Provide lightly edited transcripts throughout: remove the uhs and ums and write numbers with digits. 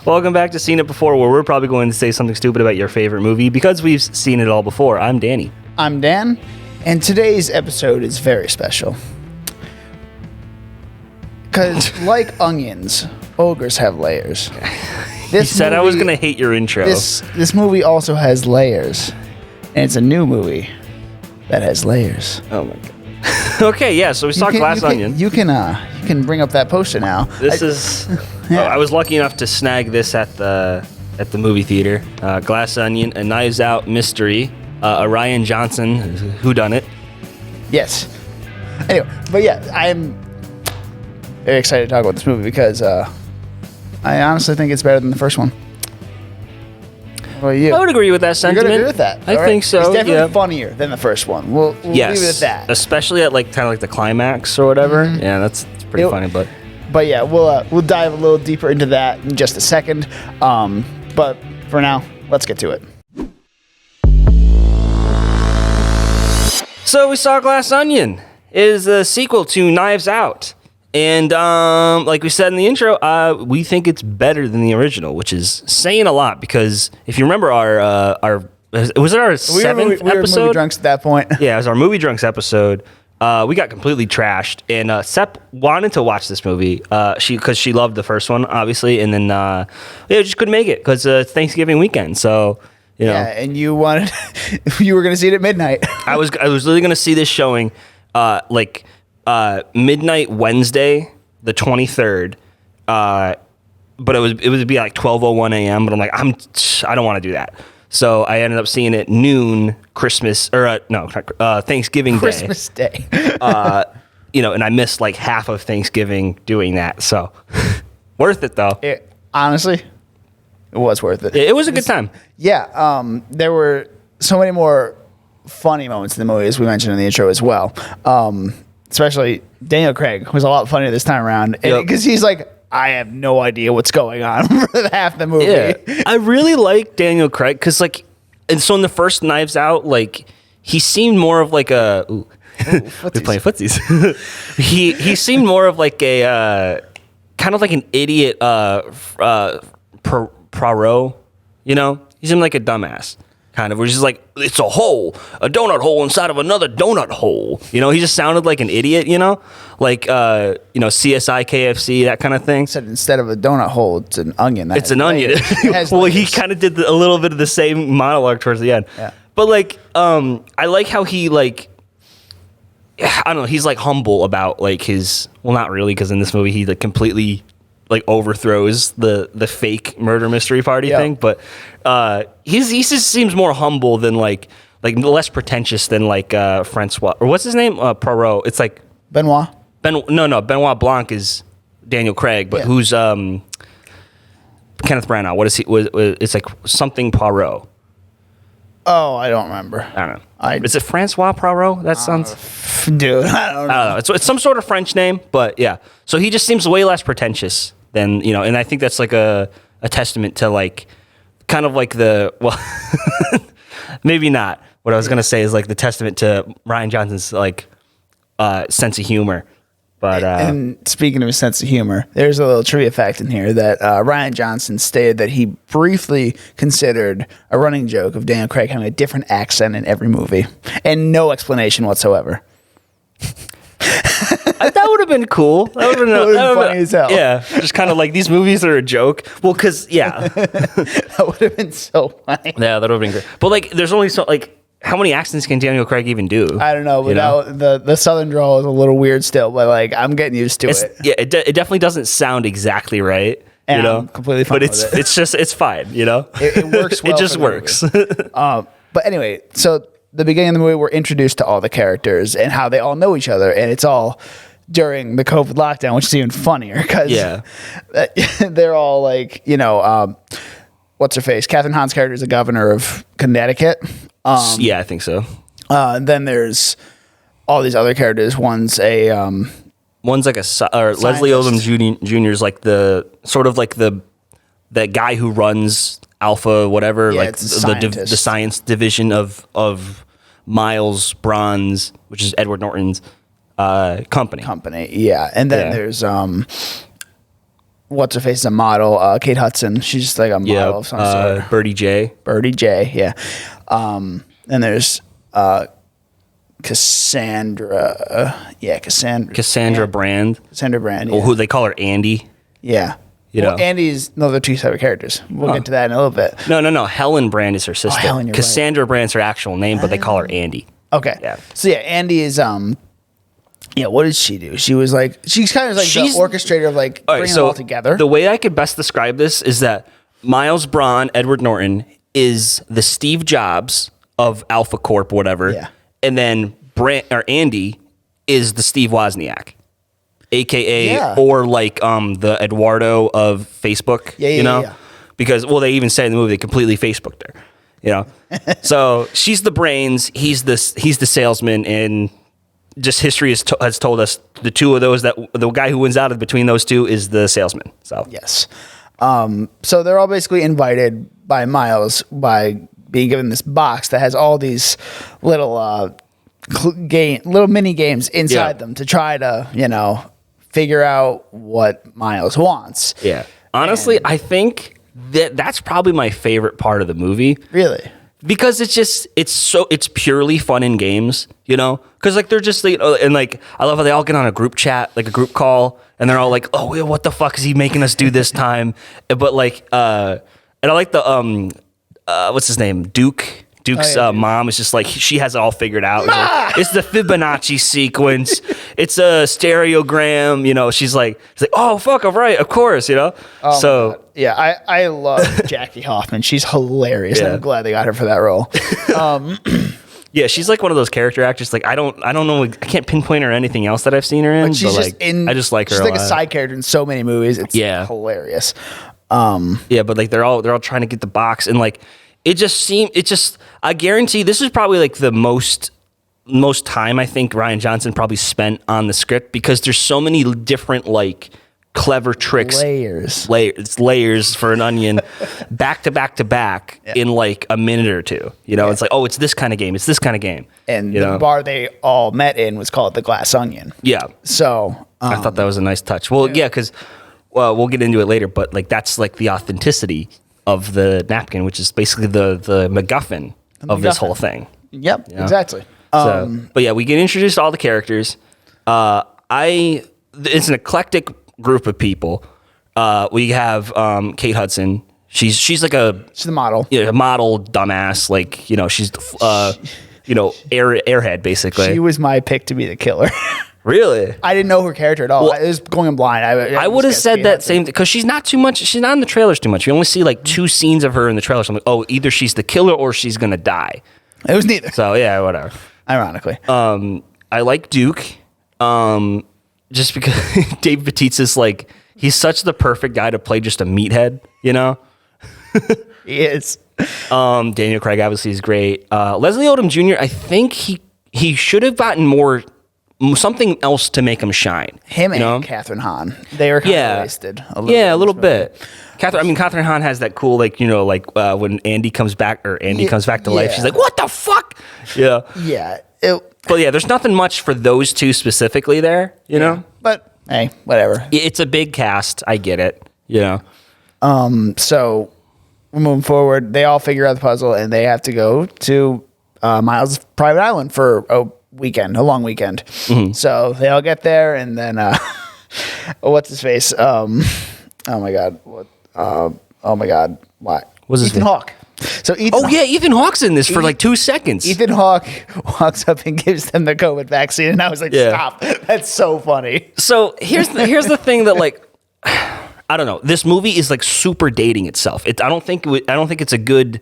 Welcome back to Seen It Before, where we're probably going to say something stupid about your favorite movie because we've seen it all before. I'm Danny. I'm Dan, and today's episode is very special. Because, like onions, ogres have layers. You said I was going to hate your intro. This movie also has layers, and it's a new movie that has layers. Oh my god. Okay, yeah, so we saw Glass Onion. You can bring up that poster now. I was lucky enough to snag this at the movie theater. Glass Onion, a Knives Out mystery, a Rian Johnson whodunnit. Yes. Anyway, but yeah, I'm very excited to talk about this movie because I honestly think it's better than the first one. What about you? I would agree with that sentiment. You're gonna agree with that? I think so. It's definitely funnier than the first one. We'll leave it at that. Especially at kind of the climax or whatever. Mm-hmm. Yeah, it's pretty funny. But yeah, we'll dive a little deeper into that in just a second. But for now, let's get to it. So we saw Glass Onion. It is a sequel to Knives Out. And like we said in the intro, we think it's better than the original, which is saying a lot because if you remember was it our seventh episode? We were movie drunks at that point. Yeah, it was our movie drunks episode. We got completely trashed, and Sep wanted to watch this movie because she loved the first one, obviously, and then just couldn't make it because it's Thanksgiving weekend. So you know, yeah, and you were going to see it at midnight. I was really going to see this showing, midnight Wednesday, the 23rd. But it would be like 12:01 a.m. But I'm like, I don't want to do that. So I ended up seeing it noon Thanksgiving Day. Christmas Day. And I missed like half of Thanksgiving doing that. So worth it though. Honestly, it was worth it. It was a good time. Yeah. There were so many more funny moments in the movie, as we mentioned in the intro as well. Especially Daniel Craig was a lot funnier this time around because he's like, I have no idea what's going on for half the movie. Yeah. I really like Daniel Craig because and so in the first Knives Out, he seemed more of like a. We're playing footsies. he seemed more of like a kind of like an idiot Poirot, he seemed like a dumbass. Kind of, where he's just like, it's a donut hole inside of another donut hole. He just sounded like an idiot, like, CSI, KFC, that kind of thing. Said instead of a donut hole, it's an onion. It's an onion. Well, he kind of did a little bit of the same monologue towards the end. Yeah. But I like how he I don't know, he's humble about his, well, not really, because in this movie he completely overthrows the fake murder mystery party thing, but he just seems more humble than less pretentious than Francois, or what's his name, Poirot. It's Benoit. Benoit Blanc is Daniel Craig, but who's Kenneth Branagh? What is he? It's something Poirot. Oh, I don't remember. I don't know. Is it Francois Poirot? That sounds. Dude, I don't know. It's some sort of French name, but yeah. So he just seems way less pretentious than, and I think that's a testament to maybe not. What I was going to say is the testament to Rian Johnson's sense of humor. But and speaking of his sense of humor, there's a little trivia fact in here that Rian Johnson stated that he briefly considered a running joke of Daniel Craig having a different accent in every movie and no explanation whatsoever. That would have been cool. That would have been funny as hell. Yeah, just kind of these movies are a joke. Well, because that would have been so funny. Yeah, that would have been great. But there's only so how many accents can Daniel Craig even do? I don't know, but the southern drawl is a little weird still. But I'm getting used to it. Yeah, it definitely doesn't sound exactly right. And I'm completely fine with it. It's fine. It works. Well it just works. But anyway, so the beginning of the movie, we're introduced to all the characters and how they all know each other, and it's all during the COVID lockdown, which is even funnier because they're all what's her face? Catherine Hahn's character is the governor of Connecticut. Yeah, I think so. And then there's all these other characters. One's Leslie Odom Jr. is the sort of the guy who runs Alpha, whatever, the science division of Miles Bronze, which is Edward Norton's company. Yeah, and then there's what's her face is a model. Kate Hudson. She's just like a model of some sort. Birdie J. Birdie J. Yeah. And there's Cassandra. Cassandra Brand. Cassandra Brand. Yeah. Who they call her Andy. Yeah. Andy's they're two separate characters. We'll get to that in a little bit. No. Helen Brand is her sister. Helen, Cassandra Brand's her actual name, but they call her Andy. Okay. Yeah. So Andy is what did she do? She was like she's kind of like the orchestrator of like bringing it all together. The way I could best describe this is that Miles Braun, Edward Norton, is the Steve Jobs of Alpha Corp, whatever. Yeah. And then Andy is the Steve Wozniak. AKA or like the Eduardo of Facebook, Yeah. Because they even say in the movie they completely Facebooked her, So she's the brains, he's the salesman, and just history has told us the two of those, that the guy who wins out between those two is the salesman. So yes, so they're all basically invited by Miles by being given this box that has all these little little mini games inside them to try to figure out what Miles wants. Yeah. Honestly, I think that's probably my favorite part of the movie. Really? Because it's purely fun in games, Because like they're just and like I love how they all get on a group chat, like a group call, and they're all like, "Oh, what the fuck is he making us do this time?" But like, and I like the what's his name, Duke. Duke's mom is just like, she has it all figured out. It's the Fibonacci sequence. It's a stereogram. She's like, oh fuck, all right, of course. So yeah, I love Jackie Hoffman. She's hilarious. Yeah. I'm glad they got her for that role. Yeah, she's like one of those character actors. Like I don't know. I can't pinpoint her or anything else that I've seen her in. But she's I just like her. She's like a side character in so many movies. It's hilarious. Yeah, but like they're all trying to get the box, and like. I guarantee this is probably like the most time I think Rian Johnson probably spent on the script, because there's so many different like clever tricks. Layers for an onion back to back in like a minute or two. It's like, oh, it's this kind of game. It's this kind of game. And the bar they all met in was called the Glass Onion. Yeah. So I thought that was a nice touch. Well, because we'll get into it later, but like that's like the authenticity of the napkin, which is basically the MacGuffin of this whole thing. Yep, exactly. But yeah, we get introduced to all the characters. It's an eclectic group of people. We have Kate Hudson. She's like she's the model. Yeah, a model dumbass. Like she's airhead basically. She was my pick to be the killer. Really? I didn't know her character at all. Well, I was going in blind. I would have said that same thing, because she's not in the trailers too much. You only see like 2 scenes of her in the trailers. I'm like, oh, either she's the killer or she's gonna die. It was neither. So yeah, whatever. Ironically, I like Duke, just because Dave Bautista's like, he's such the perfect guy to play just a meathead. He is. Daniel Craig obviously is great. Leslie Odom Jr. I think he should have gotten something else to make him shine. Him and Catherine Hahn, they were kind of wasted. A little bit. Catherine Hahn has that cool, when Andy comes back to life, she's like, "What the fuck?" Yeah. Yeah. But yeah, there's nothing much for those two specifically there, But hey, whatever. It's a big cast. I get it. So we're moving forward. They all figure out the puzzle, and they have to go to Miles' private island for a long weekend. Mm-hmm. So they all get there, and then what's his face? Oh my god! What? Oh my god! What? What's his Ethan name? Hawke. So Ethan Hawke's in this for like 2 seconds. Ethan Hawke walks up and gives them the COVID vaccine, and I was like, "Stop! That's so funny." So here's the thing that like. I don't know. This movie is like super dating itself. I don't think it's a good.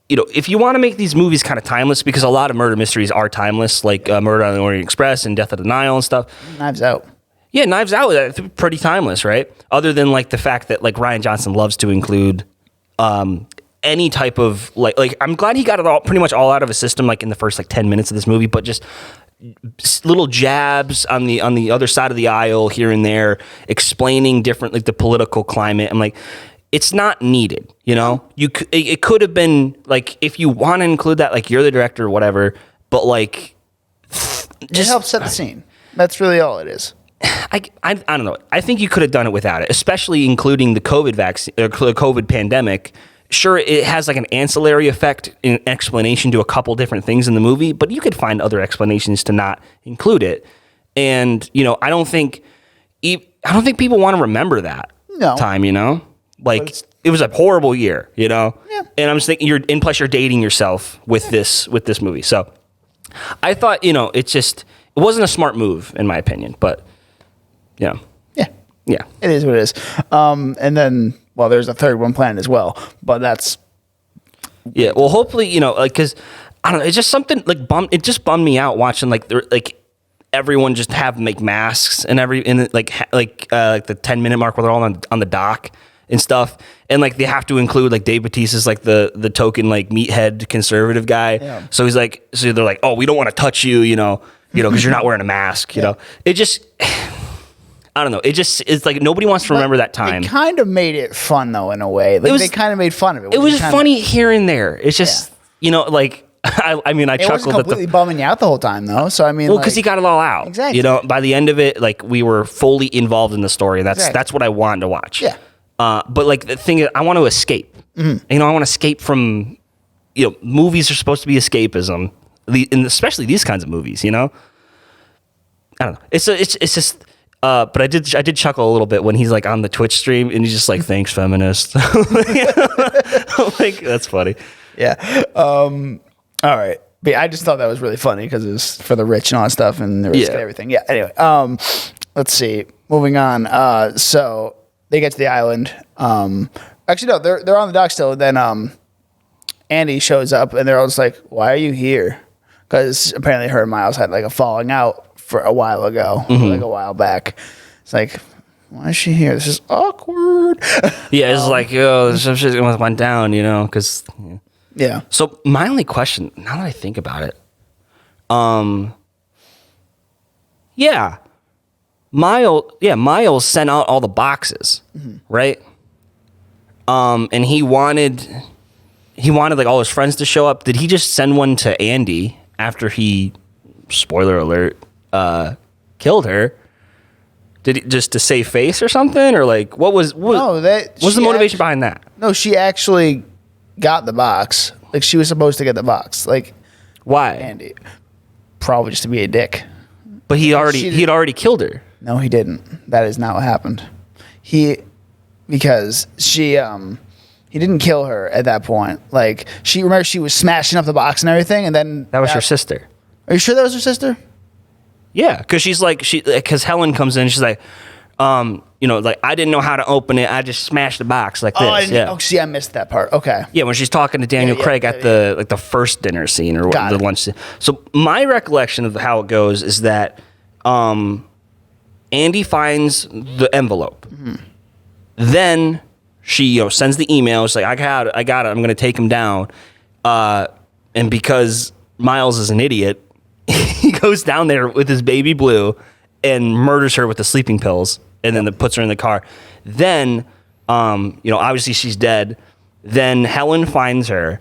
If you want to make these movies kind of timeless, because a lot of murder mysteries are timeless, like Murder on the Orient Express and Death of the Nile and stuff. Knives Out. Yeah, Knives Out is pretty timeless, right? Other than like the fact that like Rian Johnson loves to include any type of like I'm glad he got it pretty much all out of his system like in the first like 10 minutes of this movie, but just little jabs on the other side of the aisle here and there, explaining different like the political climate. I'm like, it's not needed, it could have been like, if you want to include that, like you're the director or whatever, but like just help set the scene. That's really all it is. I don't know. I think you could have done it without it, especially including the COVID vaccine or the COVID pandemic. Sure, it has like an ancillary effect in explanation to a couple different things in the movie, but you could find other explanations to not include it. And I don't think people want to remember that time. Like it was a horrible year. Yeah. And I'm just thinking plus you're dating yourself with this movie. So I thought it wasn't a smart move in my opinion, but yeah. It is what it is. And then, well, there's a third one planned as well, but that's. Yeah. Well, hopefully, because I don't know, it's just something like it just bummed me out watching like everyone just have masks and the 10-minute mark where they're all on the dock and stuff. And like they have to include like Dave Bautista's like the token like meathead conservative guy. Yeah. So he's like, so they're like, oh, we don't want to touch you, because you're not wearing a mask, It just. I don't know. It's like nobody wants to remember that time. It kind of made it fun though, in a way. Like they kind of made fun of it. It was funny here and there. It's just like I chuckled. It wasn't completely bumming you out the whole time though. So I mean, well, because he got it all out. Exactly. By the end of it, like we were fully involved in the story. That's what I wanted to watch. Yeah. But like the thing is, I want to escape. Mm-hmm. I want to escape from. Movies are supposed to be escapism, and especially these kinds of movies. I don't know. It's just. But I did chuckle a little bit when he's like on the Twitch stream and he's just like, thanks, feminist. Like, that's funny. Yeah. All right. But I just thought that was really funny because it was for the rich and all that stuff and the risk and everything. Yeah. Anyway, let's see. Moving on. So they get to the island. Actually, no, they're on the dock still. Then Andy shows up and they're all just like, why are you here? Because apparently her and Miles had like a falling out for a while ago, like a while back. It's like, why is she here? This is awkward. Yeah, it's like, some shit went down, because. Yeah. So my only question, now that I think about it, Miles sent out all the boxes, right? And he wanted like all his friends to show up. Did he just send one to Andy after he, spoiler alert, killed her? Did it just to save face or something, or like what was the motivation behind that? No, she actually got the box. Like she was supposed to get the box. Like why? Andy, probably just to be a dick. But he had already killed her. No, he didn't. That is not what happened. Because he didn't kill her at that point. Like she was smashing up the box and everything, and then that was her sister. Are you sure that was her sister? Yeah, because Helen comes in, she's like, like I didn't know how to open it. I just smashed the box like this. See, I missed that part. Okay. Yeah, when she's talking to Daniel Craig at the first dinner scene or the lunch scene. So my recollection of how it goes is that Andy finds the envelope. Mm-hmm. Then she sends the email. She's like, I got it. I'm going to take him down. And because Miles is an idiot, he goes down there with his baby Blue and murders her with the sleeping pills and then puts her in the car. Then, obviously she's dead. Then Helen finds her,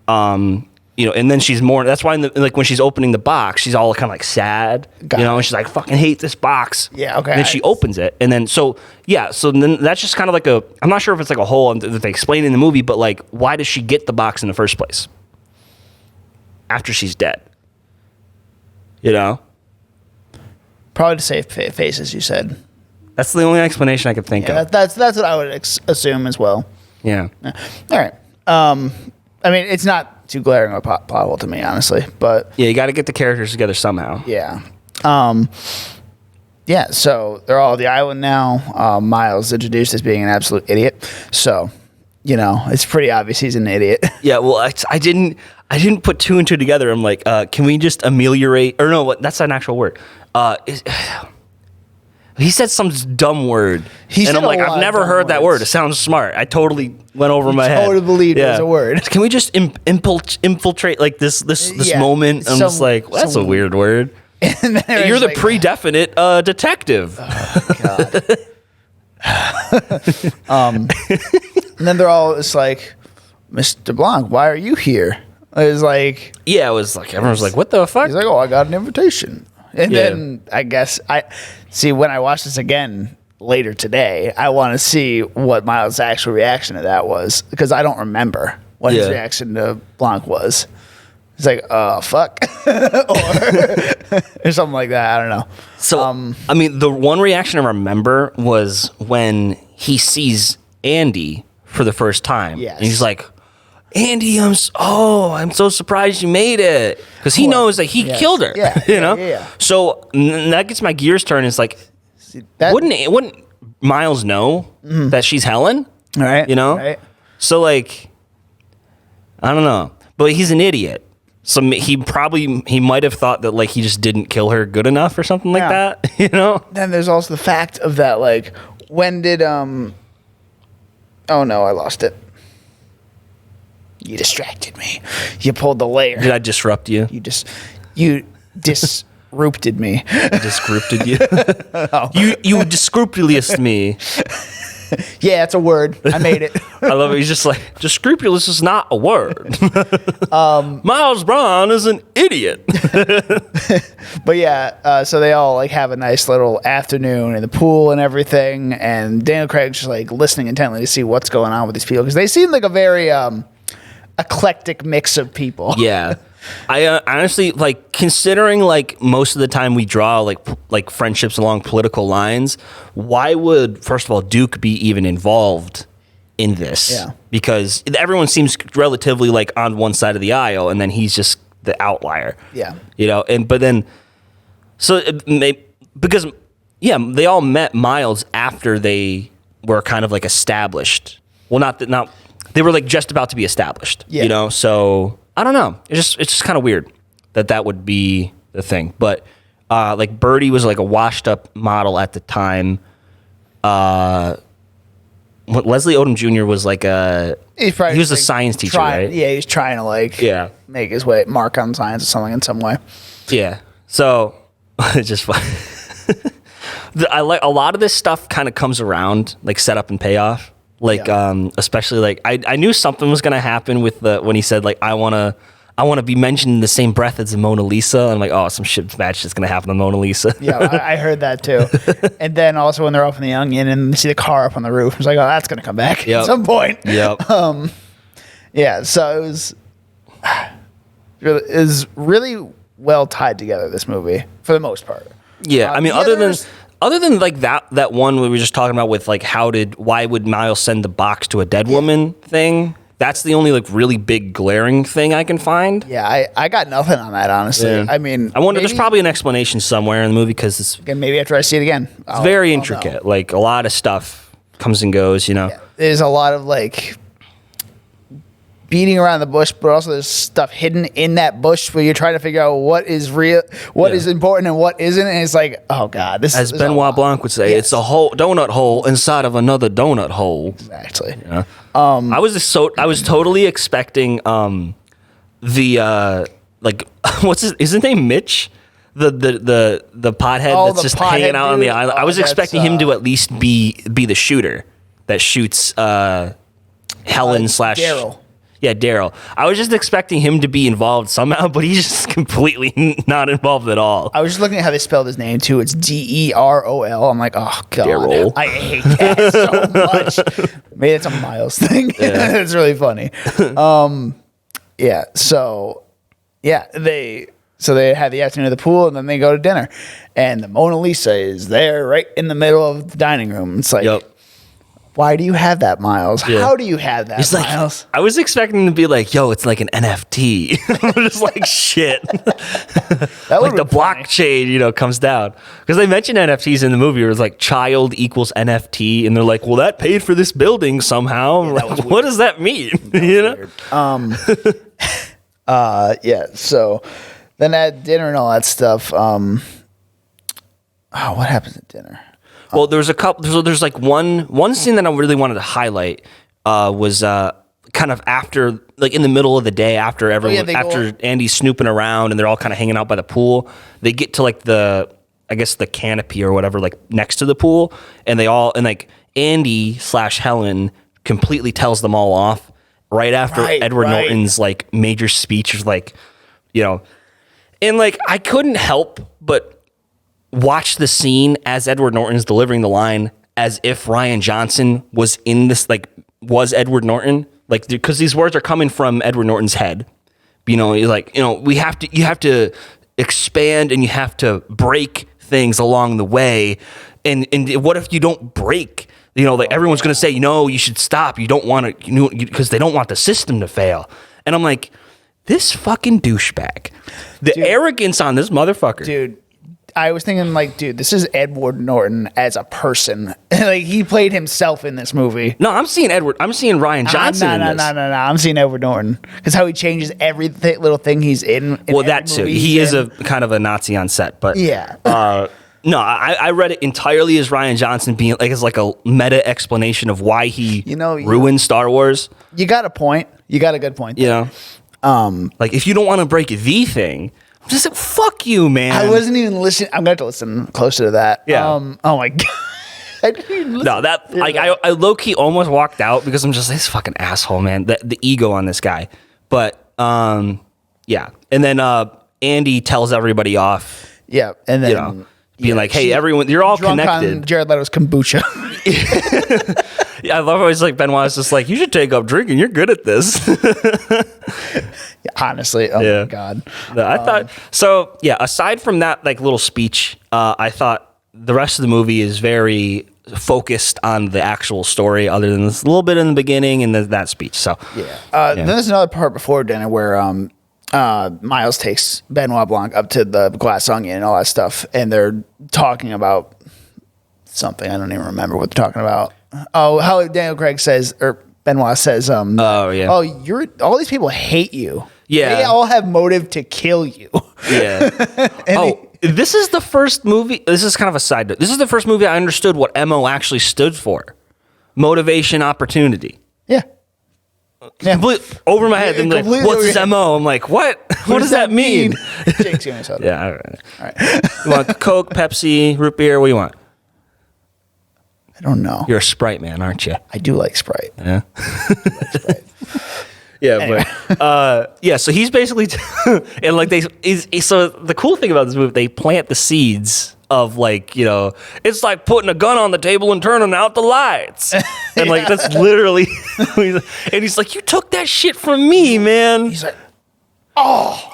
and then she's more, that's why when she's opening the box, she's all kind of like sad, and she's like, fucking hate this box. Yeah. Okay. And then she opens it. And then, so then that's just kind of like I'm not sure if it's like a hole that they explain in the movie, but like, why does she get the box in the first place? After she's dead. Probably to save face, as you said. That's the only explanation I could think of. That's what I would assume as well. Yeah. All right. I mean, it's not too glaring of a plot hole to me, honestly, but yeah, you got to get the characters together somehow. Yeah. So they're all at the island now. Miles introduced as being an absolute idiot. So, it's pretty obvious he's an idiot. Yeah. Well, I didn't put two and two together. I'm like, can we just ameliorate? Or no, that's an actual word. He said some dumb word. And I'm like, I've never heard that word. It sounds smart. I totally went over my head. I totally believed it was a word. Can we just infiltrate like this moment? I'm just like, well, that's a weird word. And you're the predefinite detective. Oh, God. And then they're all just like, Mr. Blanc, why are you here? It was like... Yeah, it was like, everyone was like, what the fuck? He's like, oh, I got an invitation. And then I guess See, when I watch this again later today, I want to see what Miles' actual reaction to that was, because I don't remember what his reaction to Blanc was. He's like, fuck. or something like that. I don't know. So, I mean, the one reaction I remember was when he sees Andy for the first time. Yes. And he's like, Andy, I'm so surprised you made it. Because he knows that he killed her. Yeah, you know? Yeah. So that gets my gears turning. It's like, wouldn't Miles know that she's Helen? Right. You know? Right. So, like, I don't know. But he's an idiot. So he might have thought that, like, he just didn't kill her good enough or something like that, you know? Then there's also the fact of that, like, when did, oh no, I lost it. You distracted me. You pulled the layer. Did I disrupt you? You disrupted me. I disrupted you? You discrupulous me. Yeah, it's a word. I made it. I love it. He's just like, discrupulous is not a word. Miles Brown is an idiot. But yeah, so they all like have a nice little afternoon in the pool and everything, and Daniel Craig's just like listening intently to see what's going on with these people, because they seem like a very eclectic mix of people. Yeah. I honestly, like, considering, like, most of the time we draw like friendships along political lines, why would, first of all, Duke be even involved in this? Yeah. Because everyone seems relatively, like, on one side of the aisle, and then he's just the outlier. Yeah. You know, but then, so because they all met Miles after they were kind of like established. Well, not they were like just about to be established. Yeah. You know, so. I don't know. It's just kind of weird that would be the thing. But like Birdie was like a washed up model at the time. Leslie Odom Jr. was like he was a science teacher, right? Yeah, he was trying to like make his way mark on science or something in some way. Yeah. So it's just fun. I like a lot of this stuff kind of comes around like setup and payoff. Like, especially like I knew something was gonna happen with when he said like I wanna be mentioned in the same breath as the Mona Lisa. And I'm like, oh, some shit match is gonna happen to Mona Lisa. Yeah, I heard that too. And then also when they're off in the onion and they see the car up on the roof, it's like, oh, that's gonna come back at some point. Yep. Yeah. So it was really well tied together, this movie, for the most part. Yeah, I mean, other than like that one we were just talking about with like why would Miles send the box to a dead woman thing? That's the only like really big glaring thing I can find. Yeah, I got nothing on that, honestly. Yeah. I mean, I wonder, there's probably an explanation somewhere in the movie, because it's maybe after I see it again. It's very intricate. Like a lot of stuff comes and goes, you know. Yeah, there's a lot of like beating around the bush, but also there's stuff hidden in that bush where you're trying to figure out what is real, what is important, and what isn't. And it's like, oh god, as Benoit Blanc would say, it's a whole donut hole inside of another donut hole. Exactly. Yeah. I was totally expecting the like what's his name, Mitch, the pothead that's just hanging out on the island. I was expecting him to at least be the shooter that shoots Helen / Daryl. Yeah, Daryl. I was just expecting him to be involved somehow, but he's just completely not involved at all. I was just looking at how they spelled his name, too. It's Derol. I'm like, oh, God. Daryl. I hate that so much. Maybe it's a Miles thing. Yeah. It's really funny. Yeah, so, yeah, they had the afternoon of the pool, and then they go to dinner. And the Mona Lisa is there right in the middle of the dining room. It's like... Yep. Why do you have that, Miles? Yeah. How do you have that, Miles? Like, I was expecting him to be like, yo, it's like an NFT. I'm just like, shit. That like the blockchain, you know, comes down. Because they mentioned NFTs in the movie. It was like child equals NFT. And they're like, well, that paid for this building somehow. Yeah, like, what does that mean? You know? Yeah, so then at dinner and all that stuff, what happens at dinner? Well, there's a couple. So there's like one scene that I really wanted to highlight was kind of after, like in the middle of the day, after everyone, after Andy's snooping around and they're all kind of hanging out by the pool. They get to like the canopy or whatever, like next to the pool, and like Andy / Helen completely tells them all off right after Edward Norton's like major speech, was like, you know, and like I couldn't help but watch the scene as Edward Norton's delivering the line as if Rian Johnson was in this, like, was Edward Norton, like, because these words are coming from Edward Norton's head. You know, like, you know, you have to expand and you have to break things along the way. And what if you don't break? You know, like, everyone's going to say, no, you should stop. You don't want to, because they don't want the system to fail. And I'm like, this fucking douchebag. The arrogance on this motherfucker. Dude, I was thinking, like, dude, this is Edward Norton as a person. Like, he played himself in this movie. No, I'm seeing Rian Johnson in this. No. I'm seeing Edward Norton. Because how he changes every little thing he's in well, that too. He is a kind of a Nazi on set, but yeah. No, I read it entirely as Rian Johnson being like, as like a meta explanation of why he ruined Star Wars. You got a point. You got a good point. Yeah. Like, if you don't want to break the thing, I'm just like, fuck you, man. I wasn't even listening. I'm going to listen closer to that. Yeah. Oh my God. I didn't even listen. No, that, like, I low-key almost walked out because I'm just like, this fucking asshole, man. The ego on this guy. But, yeah. And then Andy tells everybody off. Yeah. And then, being like, hey, everyone, you're all connected. On Jared Leto's kombucha. Yeah, I love always like Benoit's just like, you should take up drinking. You're good at this. Honestly, my God. No, I thought so. Yeah, aside from that, like, little speech, I thought the rest of the movie is very focused on the actual story, other than this little bit in the beginning and that speech. So Then there's another part before dinner where Miles takes Benoit Blanc up to the Glass Onion and all that stuff, and they're talking about something. I don't even remember what they're talking about. Oh, how Daniel Craig says, or Benoit says, all these people hate you. Yeah. They all have motive to kill you. Yeah. This is the first movie. This is kind of a side note. This is the first movie I understood what MO actually stood for. Motivation, opportunity. Yeah. Complete over my head. Like, what's his MO? I'm like, what? What does that mean? Jake's gonna say that. Yeah. All right. You want Coke, Pepsi, root beer? What do you want? I don't know. You're a Sprite man, aren't you? I do like Sprite. Yeah. I like Sprite. Yeah, anyway. But so he's basically and like so the cool thing about this movie, they plant the seeds of, like, you know, it's like putting a gun on the table and turning out the lights. And like, that's literally and he's like, you took that shit from me, man. He's like, oh.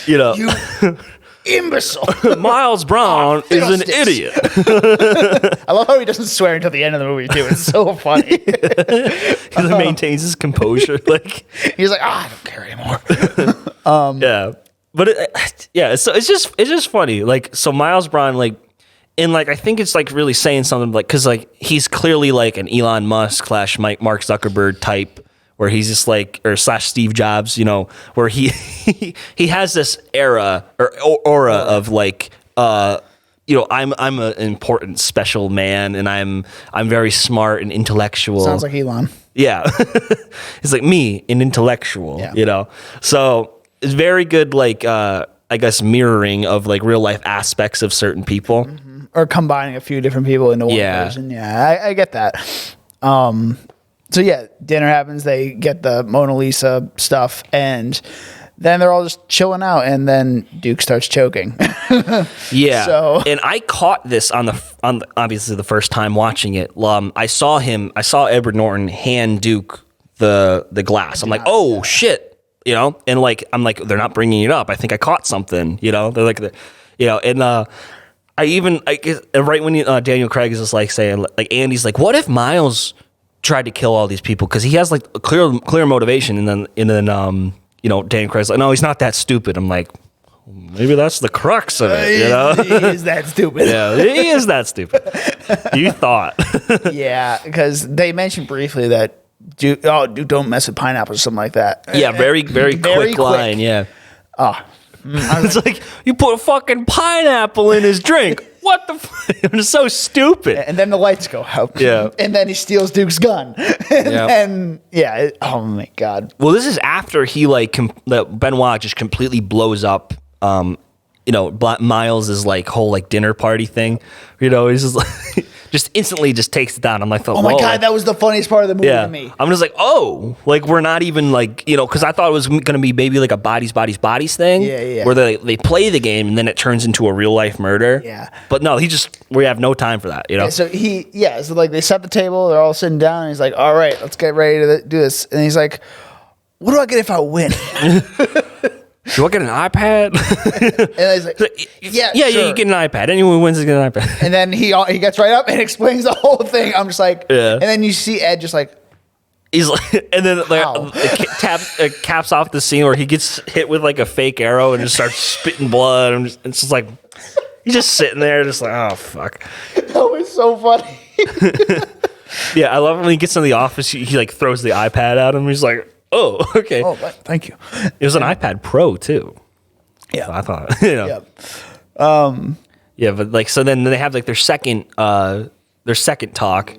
You know. You imbecile. Miles Brown is an idiot. I love how he doesn't swear until the end of the movie too. It's so funny. He maintains his composure. Like, he's like, I don't care anymore. Yeah, but so it's just funny. Like, so Miles Brown, like, and like, I think it's like really saying something, like, because like he's clearly like an Elon Musk / Mark Zuckerberg type, where he's just like, or / Steve Jobs, you know, where he has this aura of like, you know, I'm an important special man, and I'm very smart and intellectual. Sounds like Elon. Yeah. He's like me, an intellectual, you know? So it's very good, like, I guess, mirroring of like real life aspects of certain people. Mm-hmm. Or combining a few different people into one person. Yeah, I get that. So yeah, dinner happens. They get the Mona Lisa stuff, and then they're all just chilling out, and then Duke starts choking. Yeah. So, and I caught this on obviously the first time watching it. I saw Edward Norton hand Duke the glass. I'm like, oh shit, you know, and like, I'm like, they're not bringing it up. I think I caught something, you know. They're like, you know, and I guess right when Daniel Craig is just like saying, like, Andy's like, what if Miles tried to kill all these people, because he has like a clear motivation, and then you know, Daniel Craig's like, no, he's not that stupid. I'm like, maybe that's the crux of it, you know? He is that stupid. Yeah, he is that stupid. You thought. Yeah, because they mentioned briefly that Duke don't mess with pineapples or something like that. Yeah, very quick line. Yeah. Oh. It's like, you put a fucking pineapple in his drink. What the fuck? It's so stupid. And then the lights go out. Yeah. And then he steals Duke's gun. And oh my God. Well, this is after he that Benoit just completely blows up, you know, Miles' like whole like dinner party thing. You know, he's just like, just instantly just takes it down. I'm like, oh my God, that was the funniest part of the movie to me. I'm just like, oh, like we're not even like, because I thought it was going to be maybe like a bodies thing. Yeah. Where they play the game and then it turns into a real life murder. Yeah. But no, we have no time for that, Yeah, so like they set the table, they're all sitting down, and he's like, all right, let's get ready to do this. And he's like, what do I get if I win? Do I get an iPad? And he's like, yeah, you get an iPad. Anyone who wins is get an iPad. And then he gets right up and explains the whole thing. I'm just like, yeah. And then you see Ed just like, he's like, and then like it caps off the scene where he gets hit with like a fake arrow and just starts spitting blood. It's just like, he's just sitting there, just like, oh fuck. That was so funny. Yeah, I love when he gets in the office. He like throws the iPad at him. He's like, oh, okay. Oh, thank you. It was an iPad Pro too. Yeah, so I thought. Yeah, but like so then they have like their second talk.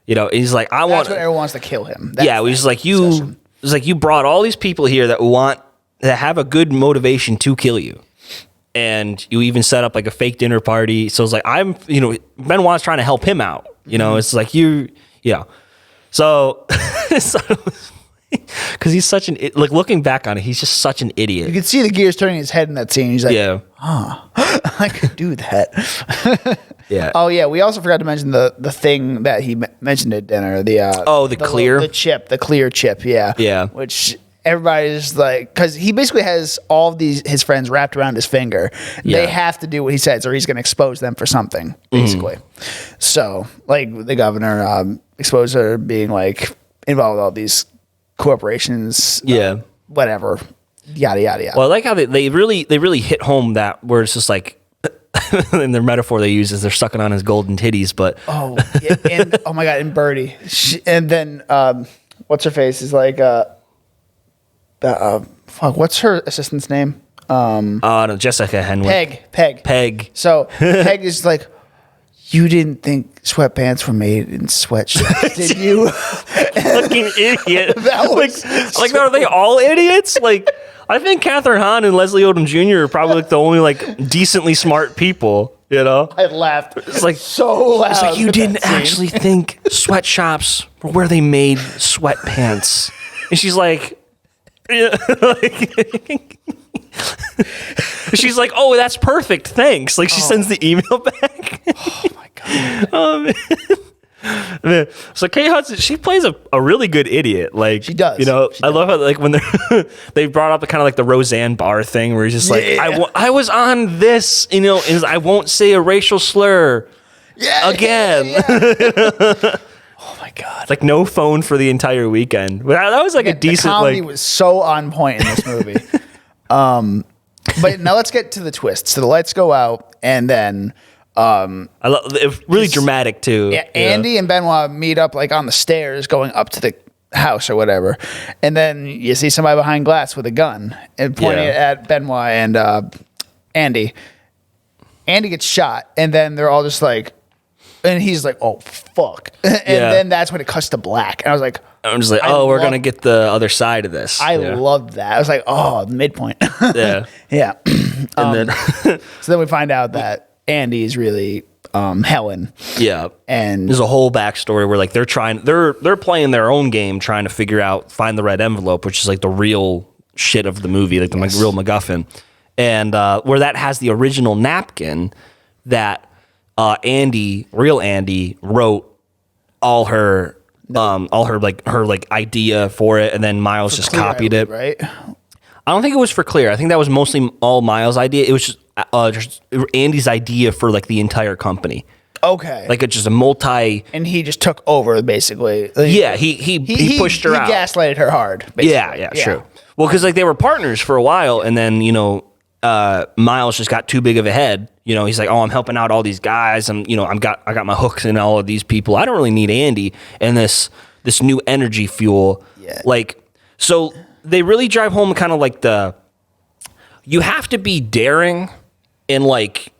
And he's like, I want. That's when everyone wants to kill him. He's like you brought all these people here that have a good motivation to kill you. And you even set up like a fake dinner party. So it's like, Benoit's trying to help him out. It's like So, because he's such looking back on it, he's just such an idiot. You can see the gears turning in his head in that scene. He's like, I could do that. Yeah. Oh yeah. We also forgot to mention the thing that he mentioned at dinner. The clear chip. Yeah. Yeah. Which everybody's like, because he basically has all of his friends wrapped around his finger. Yeah. They have to do what he says, or he's going to expose them for something, basically. So, like the governor exposed her being like involved with all these corporations. Yeah. Whatever. Yada yada yada. Well, I like how they really hit home that where it's just like. In their metaphor they use is they're sucking on his golden titties, but oh my God, and Birdie, and then what's her face is like what's her assistant's name? No, Jessica Henwick. Peg. So Peg is like, you didn't think sweatpants were made in sweatshops, did you? Fucking idiot. That was like are they all idiots? Like, I think Catherine Hahn and Leslie Odom Jr. are probably like the only like decently smart people, I laughed. It's like so loud. It's like you didn't actually think sweatshops were where they made sweatpants. And she's like, she's like, oh, that's perfect, thanks. Like she sends the email back. Oh my God. Oh man. So Kate Hudson, she plays a really good idiot. Like she does. I love how like when they brought up the kind of like the Roseanne Barr thing where he's just like, I was on this, and I won't say a racial slur again. Oh my God. It's like no phone for the entire weekend. But that was like a decent. The comedy was so on point in this movie. But now let's get to the twist. So the lights go out, and then I love it. Really dramatic too. Yeah, Andy and Benoit meet up like on the stairs going up to the house or whatever, and then you see somebody behind glass with a gun and pointing it at Benoit and Andy. Andy gets shot, and then they're all just like, and he's like, "Oh fuck!" And then that's when it cuts to black, and I was like, I'm just like, we're gonna get the other side of this. I loved that. I was like, oh, midpoint. Yeah. Yeah. And then so then we find out that Andy is really Helen. Yeah. And there's a whole backstory where like they're playing their own game, trying to find the red envelope, which is like the real shit of the movie, like the real MacGuffin. And where that has the original napkin that real Andy wrote all her idea for it, and then Miles just copied it. Right? I don't think it was for Clear. I think that was mostly all Miles' idea. It was just Andy's idea for like the entire company. Okay. Like it's just a multi. And he just took over basically. Yeah, he pushed her out. He gaslighted her hard. Basically. Yeah, true. Well, because like they were partners for a while, and then Miles just got too big of a head. He's like, oh, I'm helping out all these guys. I got my hooks in all of these people. I don't really need Andy and this new energy fuel. Yeah. Like, so they really drive home kind of like you have to be daring and like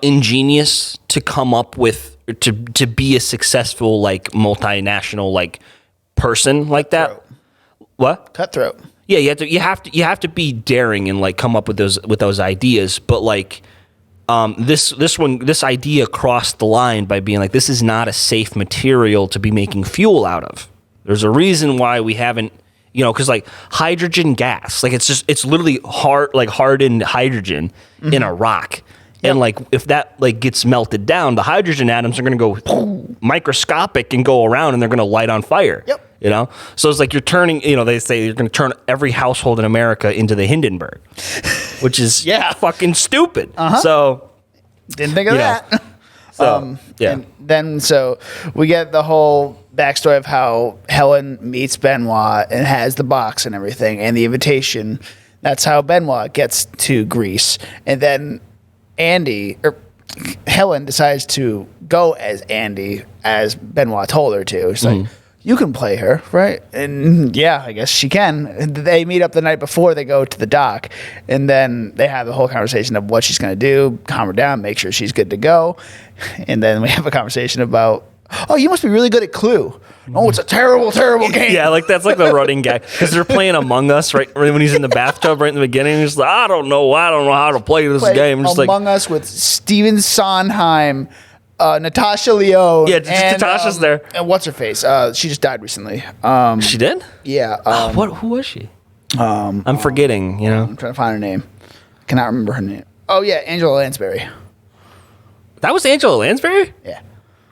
ingenious to come up with to be a successful like multinational like person like that. Cutthroat. What? Cutthroat. Yeah, you have to be daring and like come up with those ideas, but like this idea crossed the line by being like, this is not a safe material to be making fuel out of. There's a reason why we haven't, because like hydrogen gas, like it's literally hardened hydrogen in a rock. Yep. And like if that like gets melted down, the hydrogen atoms are going to go microscopic and go around, and they're going to light on fire. Yep. So it's like you're turning. They say you're going to turn every household in America into the Hindenburg, which is fucking stupid. So didn't think of that. So And then we get the whole backstory of how Helen meets Benoit and has the box and everything and the invitation. That's how Benoit gets to Greece, and then Helen decides to go as Andy, as Benoit told her to. She's like, you can play her, right? And I guess she can. And they meet up the night before they go to the dock, and then they have the whole conversation of what she's going to do, calm her down, make sure she's good to go. And then we have a conversation about, oh, you must be really good at Clue. Oh, it's a terrible, terrible game. Yeah, like that's like the running gag, because they're playing Among Us right when he's in the bathtub right in the beginning. He's like, I don't know how to play this game. Just Among Us with Steven Sondheim, Natasha Lyonne. Yeah, Natasha's there. And what's her face? She just died recently. She did? Yeah. Who was she? I'm forgetting. I'm trying to find her name. I cannot remember her name. Oh yeah, Angela Lansbury. That was Angela Lansbury? Yeah.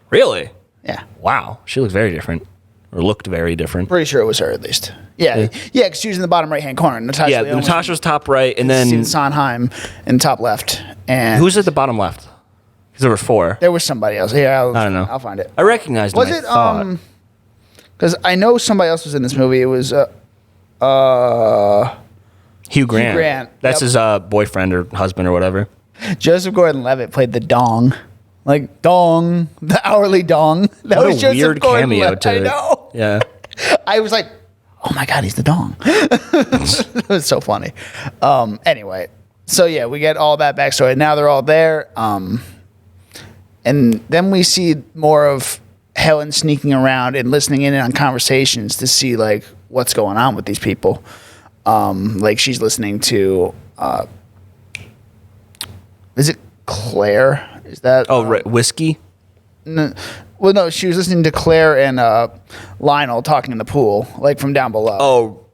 Really? Yeah. Wow. She looks very different. Or looked very different. Pretty sure it was her at least. Yeah, because she was in the bottom right-hand corner. Natasha was top right, and then Steven Sondheim in top left. And who's at the bottom left? Because there were 4. There was somebody else. Yeah, I don't know. I'll find it. I recognized him. Was it? Because I know somebody else was in this movie. It was Hugh Grant. That's his boyfriend or husband or whatever. Joseph Gordon-Levitt played the dong. Like dong, the hourly dong. That what was a Joseph weird cameo to I know. Yeah. I was like, oh my God, he's the dong. It was so funny. Anyway, so we get all that backstory. Now they're all there. And then we see more of Helen sneaking around and listening in on conversations to see like what's going on with these people. Like she's listening to, is it Claire? Is that whiskey? No, well, no. She was listening to Claire and Lionel talking in the pool, like from down below. Oh,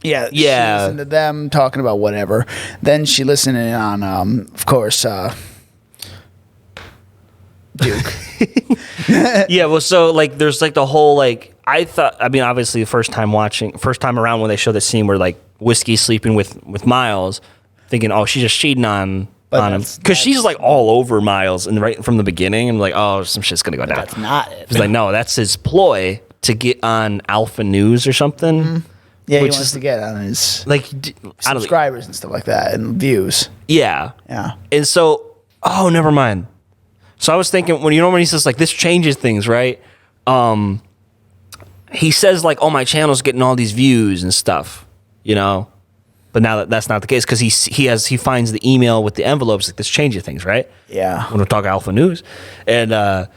yeah. She listened to them talking about whatever. Then she listened in on, of course, Duke. Yeah. Well, so like, there's like the whole like. Obviously, the first time around when they show the scene where like Whiskey's sleeping with Miles, thinking, oh, she's just cheating on him, because she's like all over Miles and right from the beginning. I'm like, oh, some shit's gonna go down. That's not it. He's like, no, that's his ploy to get on Alpha News or something. Mm-hmm. Yeah, he wants to get on his like subscribers and stuff like that and views. Yeah. And so, never mind. So I was thinking when he says like this changes things, right? He says like, oh, my channel's getting all these views and stuff, But now that's not the case, because he finds the email with the envelopes, like this changes things, right? Yeah. When we talk Alpha News, and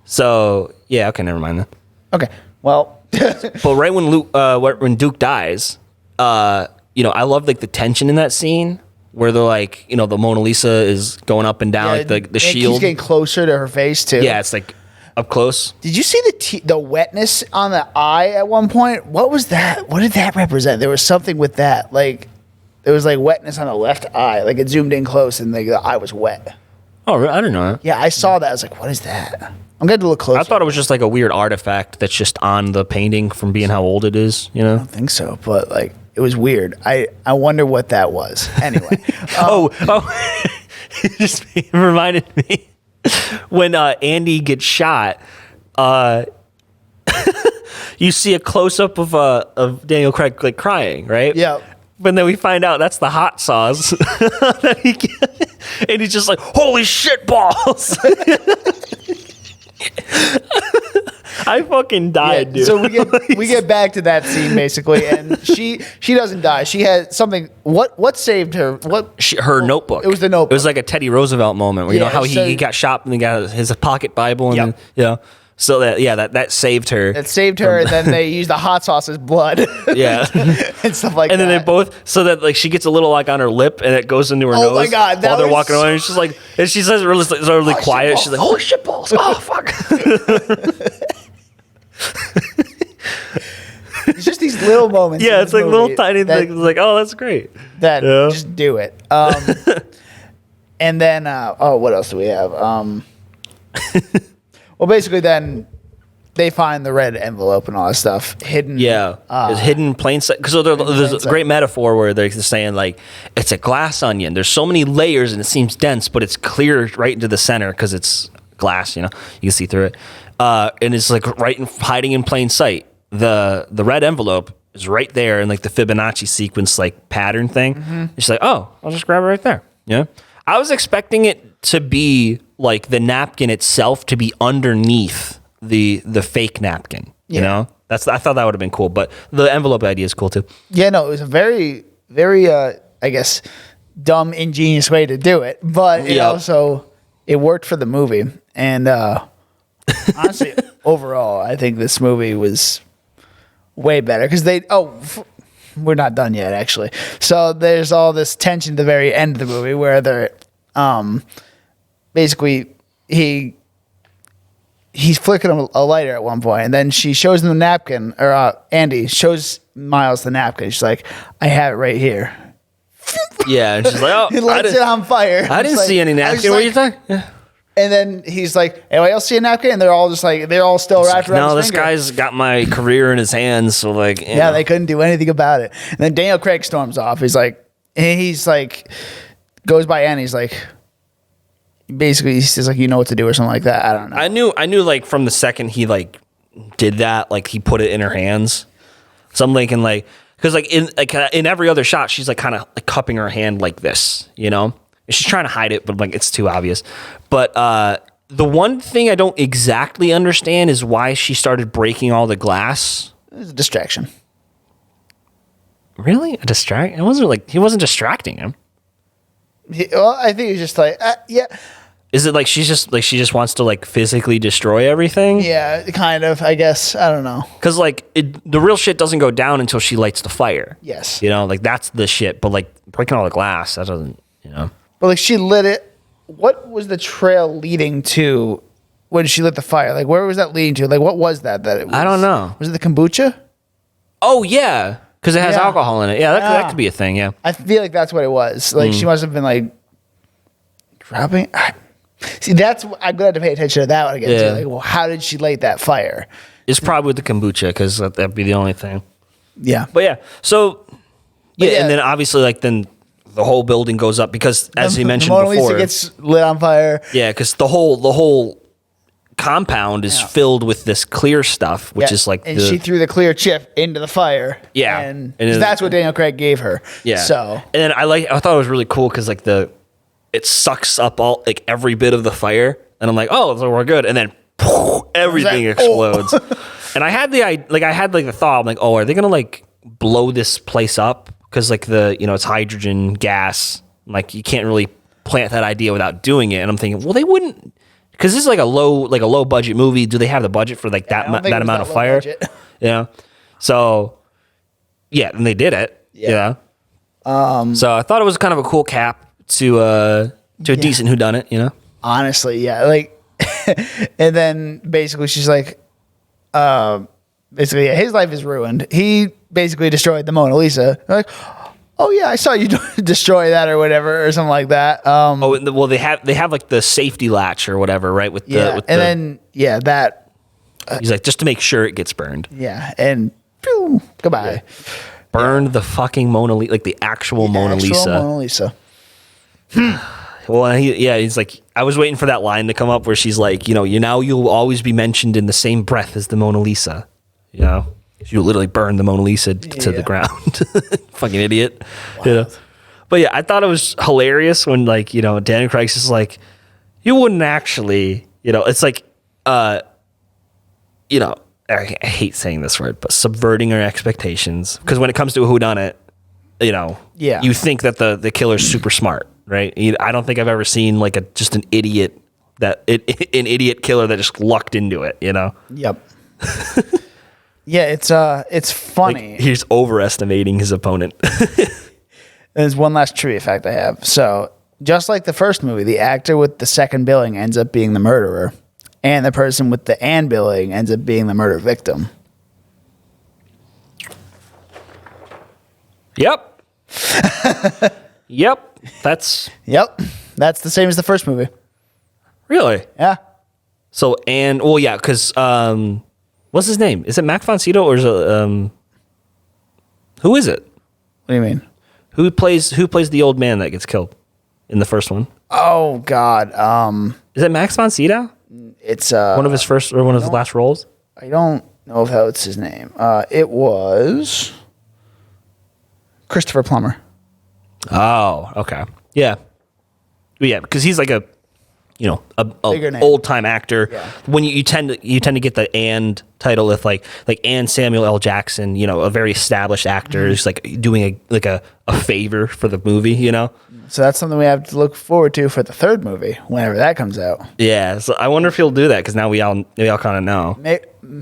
so okay, never mind that. Okay, well, but right when Duke dies, I love like the tension in that scene where they're like, the Mona Lisa is going up and down, like the shield. He's getting closer to her face too. Yeah, it's like up close. Did you see the wetness on the eye at one point? What was that? What did that represent? There was something with that, like. There was like wetness on the left eye. Like it zoomed in close and the eye was wet. Oh, really? I didn't know that. Yeah, I saw that. I was like, what is that? I'm going to look closer. I thought it was just like a weird artifact that's just on the painting from being how old it is, I don't think so, but like it was weird. I wonder what that was. Anyway. It just reminded me when Andy gets shot, you see a close up of Daniel Craig like crying, right? Yeah. But then we find out that's the hot sauce that he gets, and he's just like, "Holy shit balls!" I fucking died, dude. So we get back to that scene basically, and she doesn't die. She has something. What saved her? Her notebook. It was the notebook. It was like a Teddy Roosevelt moment where how he got shot and he got his pocket Bible and So that saved her. It saved her, and then they used the hot sauce as blood. Yeah. And stuff like that. And then they both, so that like she gets a little like on her lip and it goes into her nose. Oh my God. While they're walking away. And she's like, and she says it really quiet. She's like, holy shit balls. Oh, fuck. It's just these little moments. Yeah, it's like little tiny things. Like, oh, that's great. That just do it. And then, what else do we have? Well, basically, then they find the red envelope and all that stuff hidden. Yeah, it's hidden in plain sight. Because there's a great metaphor where they're saying like it's a glass onion. There's so many layers and it seems dense, but it's clear right into the center because it's glass. You can see through it, and it's like hiding in plain sight. The red envelope is right there in like the Fibonacci sequence like pattern thing. Mm-hmm. She's like, oh, I'll just grab it right there. Yeah, I was expecting it to be like the napkin itself to be underneath the fake napkin. You know, I thought that would have been cool, but the envelope idea is cool too. Yeah, no, it was a very, very, I guess, dumb, ingenious way to do it, but it worked for the movie. And honestly, overall, I think this movie was way better because we're not done yet, actually. So there's all this tension at the very end of the movie where they're basically he's flicking a lighter at one point, and then she shows him the napkin, or Andy shows Miles the napkin. She's like, I have it right here. Yeah, and she's like, oh, he lights it on fire. I didn't see any napkin. What are you talking? Yeah. And then he's like, anybody else see a napkin? And they're all just like, they're all still wrapped around no, his this finger. guy's got my career in his hands, so like, yeah, they couldn't do anything about it. And then Daniel Craig storms off. He's like, goes by Annie. He's like, basically, he says like, you know what to do or something like that. I don't know. I knew like from the second he like did that, like he put it in her hands. So I'm thinking like, because like in every other shot, she's like kind of like cupping her hand like this, She's trying to hide it, but like it's too obvious. But the one thing I don't exactly understand is why she started breaking all the glass. It was a distraction. Really? A distract? It wasn't like he wasn't distracting him. I think he's just like, yeah. Is it like she just wants to like physically destroy everything? Yeah, kind of. I guess I don't know. Because like the real shit doesn't go down until she lights the fire. Yes. Like that's the shit. But like breaking all the glass, that doesn't. But like she lit it. What was the trail leading to when she lit the fire? Like where was that leading to? Like what was that it was? I don't know. Was it the kombucha? Oh yeah, because it has alcohol in it. Yeah, that could be a thing. Yeah, I feel like that's what it was. Like she must have been like dropping. See, I'm glad to pay attention to that one again. Yeah. Like, well, how did she light that fire? It's probably with the kombucha because that'd be the only thing. Yeah, but yeah. So yeah, and then obviously like then. The whole building goes up because, as you mentioned Mona before, Lisa gets lit on fire. Yeah, because the whole compound is filled with this clear stuff, which is like. And she threw the clear chip into the fire. Yeah, and that's what Daniel Craig gave her. Yeah. So and then I thought it was really cool because like it sucks up all like every bit of the fire, and I'm like, oh, so we're good, and then everything explodes. And I had the thought, I'm like, oh, are they gonna like blow this place up? Because like it's hydrogen gas, like you can't really plant that idea without doing it. And I'm thinking, well, they wouldn't, because this is like a low budget movie. Do they have the budget for like that amount of fire? Yeah. So yeah, and they did it. Yeah. So I thought it was kind of a cool cap to a decent whodunit. Honestly, yeah. Like, and then basically she's like, basically his life is ruined. He basically destroyed the Mona Lisa. They're like, oh yeah, I saw you destroy that or whatever or something like that. Well, they have like the safety latch or whatever, right? Then he's like, just to make sure it gets burned. Yeah, and phew, goodbye. Yeah. Burned the fucking Mona Lisa, like the actual Mona Lisa. Mona Lisa. Well, he's like, I was waiting for that line to come up where she's like, you'll always be mentioned in the same breath as the Mona Lisa. You literally burned the Mona Lisa to the ground. Fucking idiot. Wow. But yeah, I thought it was hilarious when like, Daniel Craig's just like, you wouldn't actually, it's like, I hate saying this word, but subverting our expectations. Because when it comes to a whodunit, you think that the killer's super smart, right? I don't think I've ever seen like just an idiot an idiot killer that just lucked into it, you know? Yep. Yeah, it's funny. Like, he's overestimating his opponent. There's one last trivia fact I have. So, just like the first movie, the actor with the second billing ends up being the murderer, and the person with the and billing ends up being the murder victim. Yep. Yep. That's the same as the first movie. Really? Yeah. So, because what's his name? Is it Mac von Sydow or is it who is it? What do you mean? Who plays the old man that gets killed in the first one? Oh God. Is it Max von Sydow? It's one of his first or one of his last roles. I don't know if that's his name. It was Christopher Plummer. Oh, okay. Yeah. Yeah, because he's like a old time actor. Yeah. When you tend to get the and title with like and Samuel L. Jackson, a very established actor who's like doing a favor for the movie, So that's something we have to look forward to for the third movie whenever that comes out. Yeah, so I wonder if he'll do that because now we all kind of know.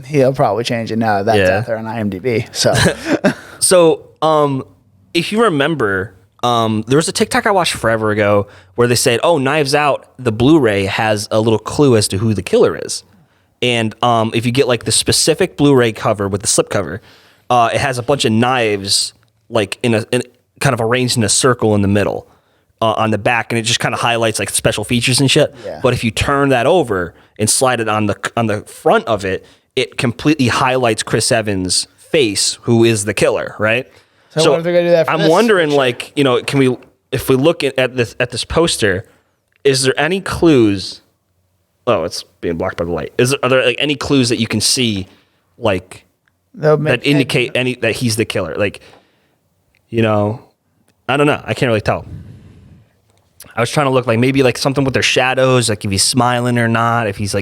He'll probably change it now that's out there on IMDb. So, if you remember. There was a TikTok I watched forever ago where they said, Knives Out, the Blu-ray has a little clue as to who the killer is. And if you get like the specific Blu-ray cover with the slipcover, it has a bunch of knives like in kind of arranged in a circle in the middle on the back, and it just kind of highlights like special features and shit. Yeah. But if you turn that over and slide it on the front of it, it completely highlights Chris Evans' face, who is the killer, right? So what if they're gonna do that? I'm wondering, can we, if we look at this poster, is there any clues? Oh, it's being blocked by the light. Are there like any clues that you can see, like that indicate that he's the killer? Like, I don't know. I can't really tell. I was trying to look like maybe like something with their shadows, like if he's smiling or not, if he's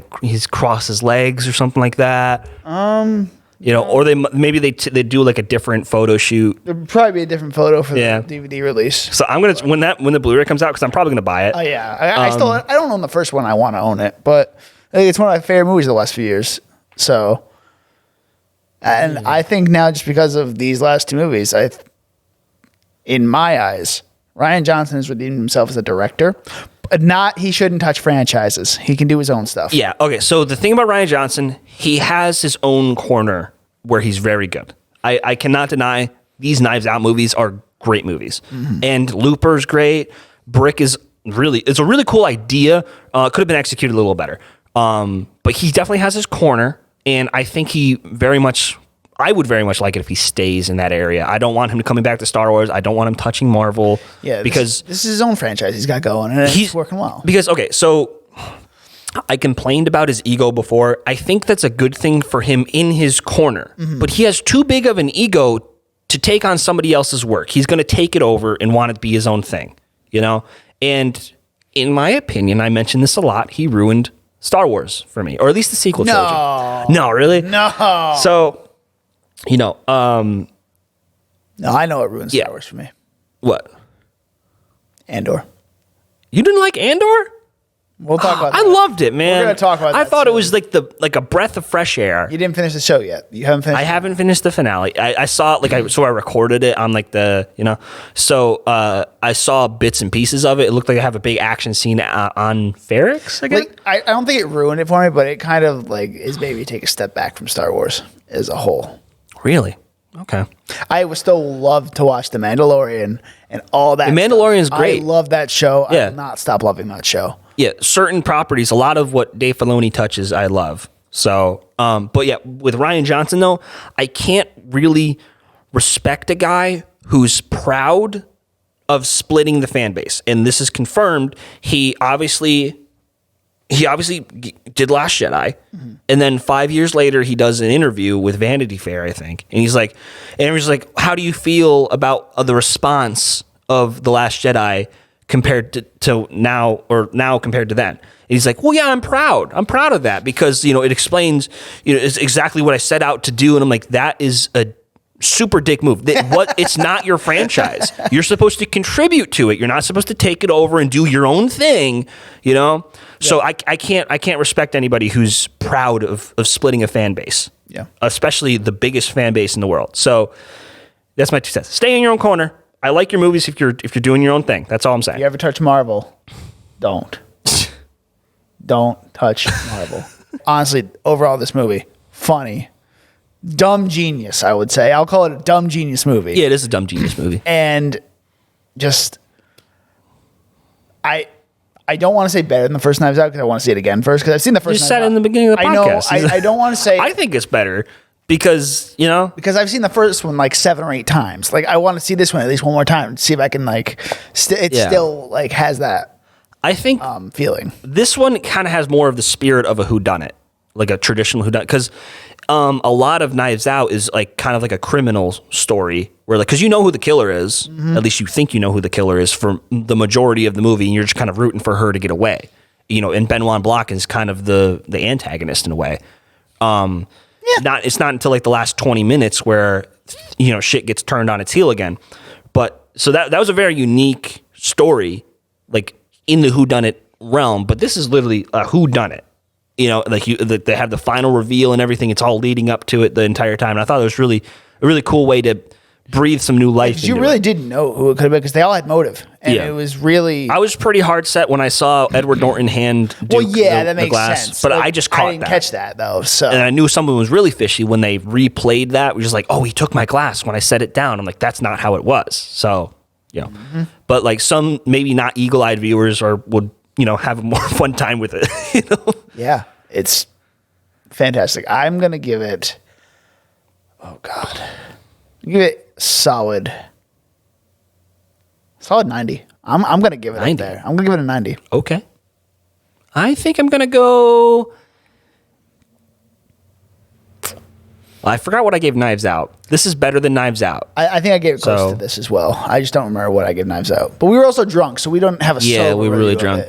crossed his legs or something like that. Or they do like a different photo shoot. There'd probably be a different photo for the DVD release. So I'm gonna when the Blu-ray comes out, because I'm probably gonna buy it. Oh yeah, I don't own the first one. I want to own it, but I think it's one of my favorite movies of the last few years. So, and I think now just because of these last two movies, in my eyes, Rian Johnson has redeemed himself as a director. But he shouldn't touch franchises. He can do his own stuff. Yeah. Okay. So the thing about Rian Johnson, he has his own corner where he's very good. I cannot deny these Knives Out movies are great movies, and Looper's great. Brick it's a really cool idea. Could have been executed a little better. But he definitely has his corner, and I think I would very much like it if he stays in that area. I don't want him coming back to Star Wars. I don't want him touching Marvel. Yeah, because this is his own franchise he's got going, and he's working well. Because, so I complained about his ego before. I think that's a good thing for him in his corner. But he has too big of an ego to take on somebody else's work. He's going to take it over and want it to be his own thing, And in my opinion, I mentioned this a lot, he ruined Star Wars for me, or at least the sequel trilogy. No, really? No. So... No, I know what ruins Star Wars for me. What? Andor. You didn't like Andor? We'll talk about that. I loved it, man. We're going to talk about that. I thought it was like a breath of fresh air. You didn't finish the show yet. You haven't finished. I haven't finished the finale. I saw it, I recorded it on So I saw bits and pieces of it. It looked like I have a big action scene on Ferrix again. I don't think it ruined it for me, but it kind of is maybe take a step back from Star Wars as a whole. Really? Okay. I would still love to watch The Mandalorian and all that. The Mandalorian's great. I love that show. Yeah. I will not stop loving that show. Yeah, certain properties, a lot of what Dave Filoni touches, I love. So, but yeah, with Rian Johnson though, I can't really respect a guy who's proud of splitting the fan base, and this is confirmed. He obviously did Last Jedi, and then 5 years later, he does an interview with Vanity Fair, I think, and he's like, "How do you feel about the response of The Last Jedi compared to now, or now compared to then?" And he's like, "Well, yeah, I'm proud. I'm proud of that because it explains, it's exactly what I set out to do." And I'm like, that is super dick move. It's not your franchise. You're supposed to contribute to it. You're not supposed to take it over and do your own thing, you know? Yeah. So I can't respect anybody who's proud of splitting a fan base. Yeah. Especially the biggest fan base in the world. So that's my 2 cents. Stay in your own corner. I like your movies if you're doing your own thing. That's all I'm saying. If you ever touch Marvel, don't. Don't touch Marvel. Honestly, overall, this movie, funny. Dumb genius, I would say. I'll call it a dumb genius movie. Yeah, it is a dumb genius movie. And just, I don't want to say better than the first Knives Out because I want to see it again first because I've seen the first. You said it in the beginning of the podcast. I don't want to say. I think it's better because because I've seen the first one like 7 or 8 times. Like I want to see this one at least one more time to see if I can like. Still like has that. I think feeling. This one kind of has more of the spirit of a whodunit, like a traditional whodunit, because. A lot of Knives Out is like kind of like a criminal story where like, cause you know who the killer is, at least you think you know who the killer is for the majority of the movie. And you're just kind of rooting for her to get away, and Benoit Blanc is kind of the antagonist in a way. It's not until like the last 20 minutes where, shit gets turned on its heel again. But so that was a very unique story, like in the whodunit realm, but this is literally a whodunit. They have the final reveal and everything. It's all leading up to it the entire time. And I thought it was a really cool way to breathe some new life into it. You really didn't know who it could have been because they all had motive. And it was really... I was pretty hard set when I saw Edward Norton hand Duke that makes sense. But I just caught that. I didn't catch that, though. So. And I knew someone was really fishy when they replayed that. We were just like, oh, he took my glass when I set it down. I'm like, that's not how it was. So, But like some maybe not eagle-eyed viewers would... have a more fun time with it. Yeah, it's fantastic. I'm gonna give it. Oh God, give it solid 90. I'm gonna give it 90. Up there. I'm gonna give it a 90. Okay. I think I'm gonna go. Well, I forgot what I gave Knives Out. This is better than Knives Out. I think I gave it close to this as well. I just don't remember what I gave Knives Out. But we were also drunk, so we don't have a Yeah, we were really drunk.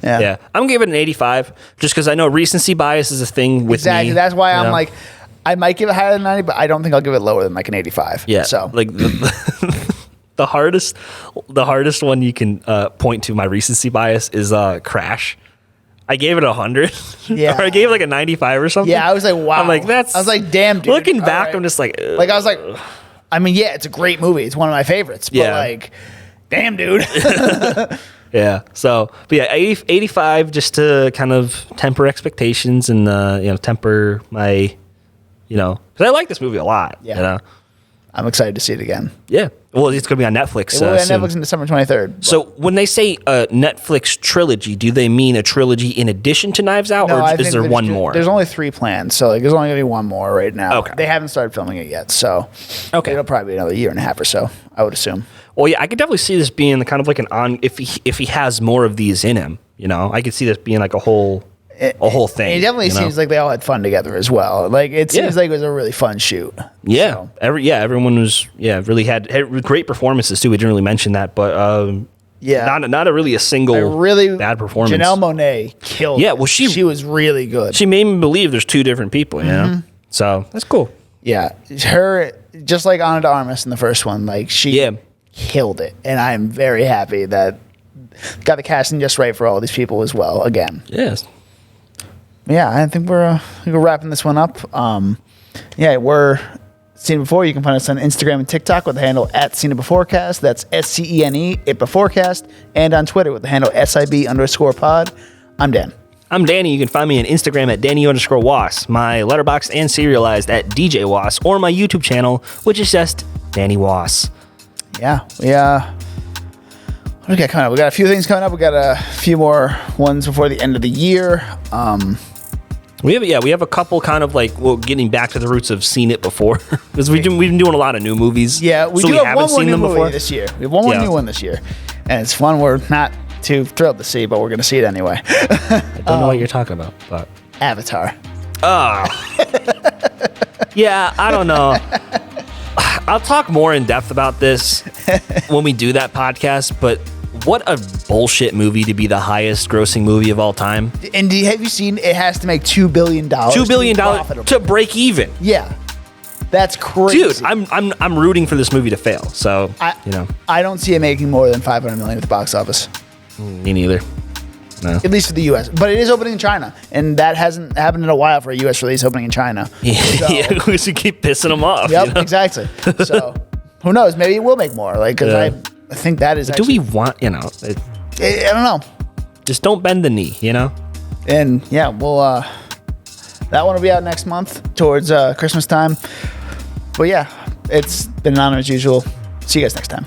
Yeah. I'm going to give it an 85 just because I know recency bias is a thing with me. Exactly. That's why I'm like, I might give it higher than 90, but I don't think I'll give it lower than like an 85. Yeah. So like the hardest one you can point to my recency bias is Crash. I gave it 100. Yeah. Or I gave it like a 95 or something. Yeah, I was like, wow. I'm like, I was like, damn, dude. Looking back, I'm just like, ugh. Like, I was like, I mean, yeah, it's a great movie. It's one of my favorites. But like, damn, dude. Yeah. So, but yeah, 85 just to kind of temper expectations and, temper my, because I like this movie a lot. Yeah. I'm excited to see it again. Yeah. Well, it's going to be on Netflix. It will be on Netflix on December 23rd. But. So when they say a Netflix trilogy, do they mean a trilogy in addition to Knives Out, or is there one more? There's only 3 planned, so like, there's only going to be one more right now. Okay. They haven't started filming it yet, so it'll probably be another year and a half or so, I would assume. Well, yeah, I could definitely see this being kind of like if he has more of these in him, I could see this being like a whole thing. It definitely seems like they all had fun together as well. Like it seems like it was a really fun shoot. Yeah, so. Everyone was really had great performances too. We didn't really mention that, but not a single bad performance. Janelle Monáe killed. Yeah, well she was really good. She made me believe there's 2 different people. So that's cool. Yeah, her just like Ana de Armas in the first one. Like she killed it, and I'm very happy that got the casting just right for all these people as well. Again, yes. Yeah, I think we're wrapping this one up. We're Seen It Before. You can find us on Instagram and TikTok with the handle @SeenItBeforecast. That's SCENE It Beforecast, and on Twitter with the handle SIB_pod. I'm Dan. I'm Danny. You can find me on Instagram at Danny_Was, my letterboxd and serialized at DJ Was, or my YouTube channel, which is just Danny Was. Yeah, what do we got coming up? We got a few things coming up. We got a few more ones before the end of the year. We have a couple kind of like getting back to the roots of Seen It Before because we've been doing a lot of new movies. Yeah, we have one more new movie this year. We have one more new one this year, and it's one we're not too thrilled to see, but we're going to see it anyway. I don't know what you're talking about, but Avatar. Yeah, I don't know. I'll talk more in depth about this when we do that podcast, but what a bullshit movie to be the highest grossing movie of all time. And have you seen it has to make $2 billion? $2 billion to break even. Yeah. That's crazy. Dude, I'm rooting for this movie to fail. So, I don't see it making more than $500 million at the box office. Me neither. No. At least for the U.S. But it is opening in China, and that hasn't happened in a while for a U.S. release opening in China. Yeah, we should keep pissing them off. Yep, exactly. So, who knows? Maybe it will make more. Like, because I think that is. Do we want? I don't know. Just don't bend the knee. And yeah, we'll. That one will be out next month towards Christmas time. But yeah, it's been an honor as usual. See you guys next time.